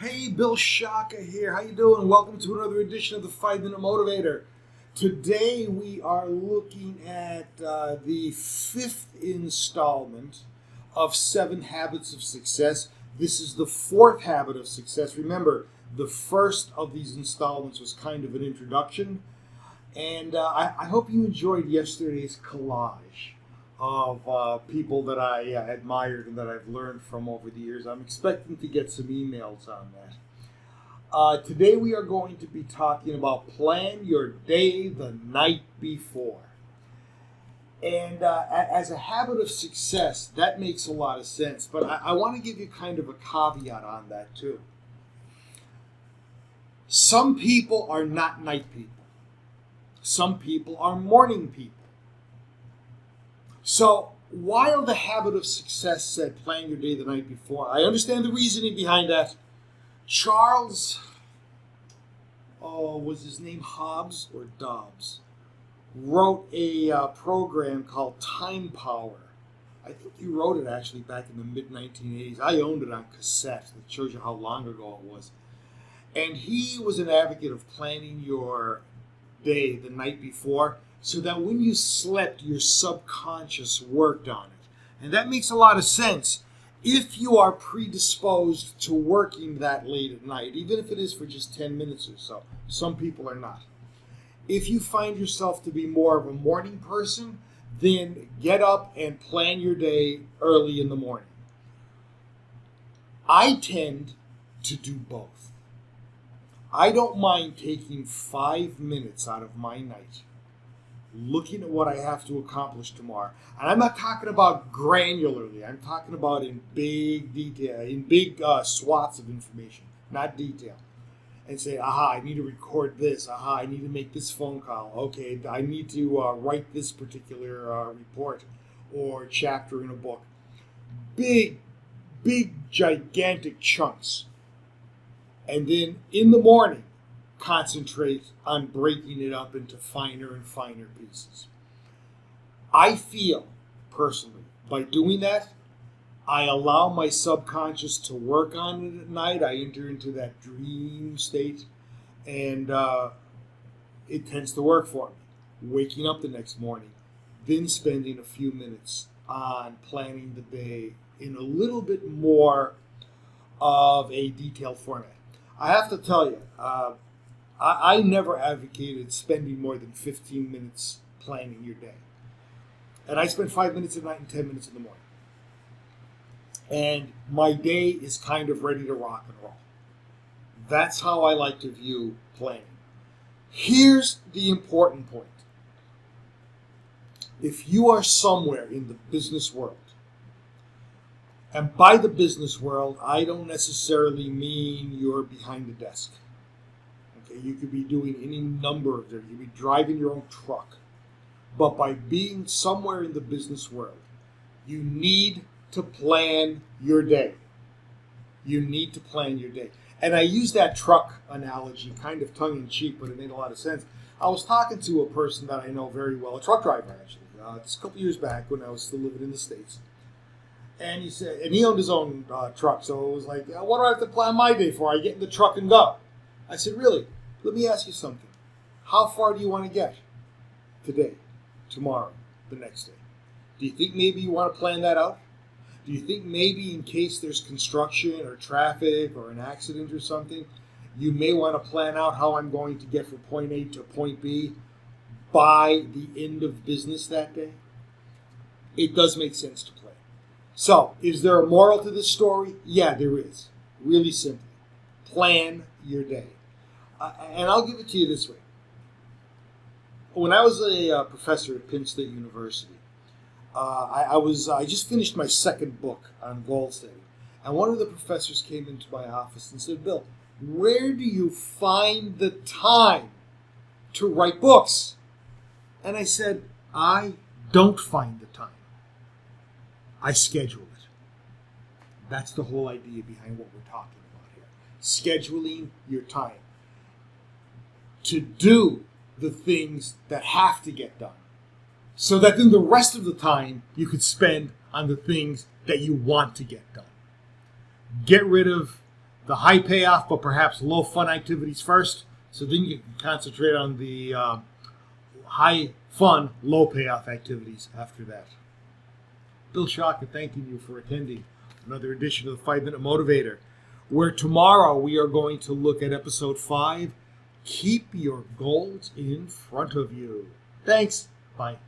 Hey, Bill Shaka here. How you doing? Welcome to another edition of the 5-Minute Motivator. Today we are looking at the fifth installment of 7 Habits of Success. This is the fourth habit of success. Remember, the first of these installments was kind of an introduction. And I hope you enjoyed yesterday's collage of people that I admired and that I've learned from over the years. I'm expecting to get some emails on that. Today we are going to be talking about plan your day the night before. And as a habit of success, that makes a lot of sense. But I want to give you kind of a caveat on that too. Some people are not night people. Some people are morning people. So, while the habit of success said plan your day the night before, I understand the reasoning behind that. Charles, was his name Hobbs or Dobbs, wrote a program called Time Power. I think he wrote it actually back in the mid-1980s. I owned it on cassette. It shows you how long ago it was. And he was an advocate of planning your day the night before, so that when you slept, your subconscious worked on it. And that makes a lot of sense if you are predisposed to working that late at night, even if it is for just 10 minutes or so. Some people are not. If you find yourself to be more of a morning person, then get up and plan your day early in the morning. I tend to do both. I don't mind taking 5 minutes out of my night looking at what I have to accomplish tomorrow. And I'm not talking about granularly. I'm talking about in big detail, in big swaths of information, not detail. And say, aha, I need to record this. Aha, I need to make this phone call. Okay, I need to write this particular report or chapter in a book. Big, gigantic chunks. And then in the morning, concentrate on breaking it up into finer and finer pieces. I feel, personally, by doing that, I allow my subconscious to work on it at night. I enter into that dream state, and it tends to work for me. Waking up the next morning, then spending a few minutes on planning the day in a little bit more of a detailed format. I have to tell you, I never advocated spending more than 15 minutes planning your day. And I spend 5 minutes at night and 10 minutes in the morning. And my day is kind of ready to rock and roll. That's how I like to view planning. Here's the important point. If you are somewhere in the business world, and by the business world, I don't necessarily mean you're behind a desk. Okay, you could be doing any number of things. You could be driving your own truck. But by being somewhere in the business world, you need to plan your day. You need to plan your day. And I use that truck analogy kind of tongue-in-cheek, but it made a lot of sense. I was talking to a person that I know very well, a truck driver actually. It's a couple years back when I was still living in the States. And he said, and he owned his own truck, so it was like, what do I have to plan my day for? I get in the truck and go. I said, really? Let me ask you something. How far do you want to get? Today, tomorrow, the next day? Do you think maybe you want to plan that out? Do you think maybe in case there's construction or traffic or an accident or something, you may want to plan out how I'm going to get from point A to point B by the end of business that day? It does make sense to plan. So, is there a moral to this story? Yeah, there is. Really simply. Plan your day. And I'll give it to you this way. When I was a professor at Penn State University, I just finished my second book on goal setting. And one of the professors came into my office and said, Bill, where do you find the time to write books? And I said, I don't find the time. I schedule it. That's the whole idea behind what we're talking about here. Scheduling your time to do the things that have to get done, so that then the rest of the time you could spend on the things that you want to get done. Get rid of the high payoff but perhaps low fun activities first, so then you can concentrate on the high fun, low payoff activities after that. Bill Shock, thanking you for attending another edition of the 5-Minute Motivator, where tomorrow we are going to look at episode 5, Keep Your Goals in Front of You. Thanks. Bye.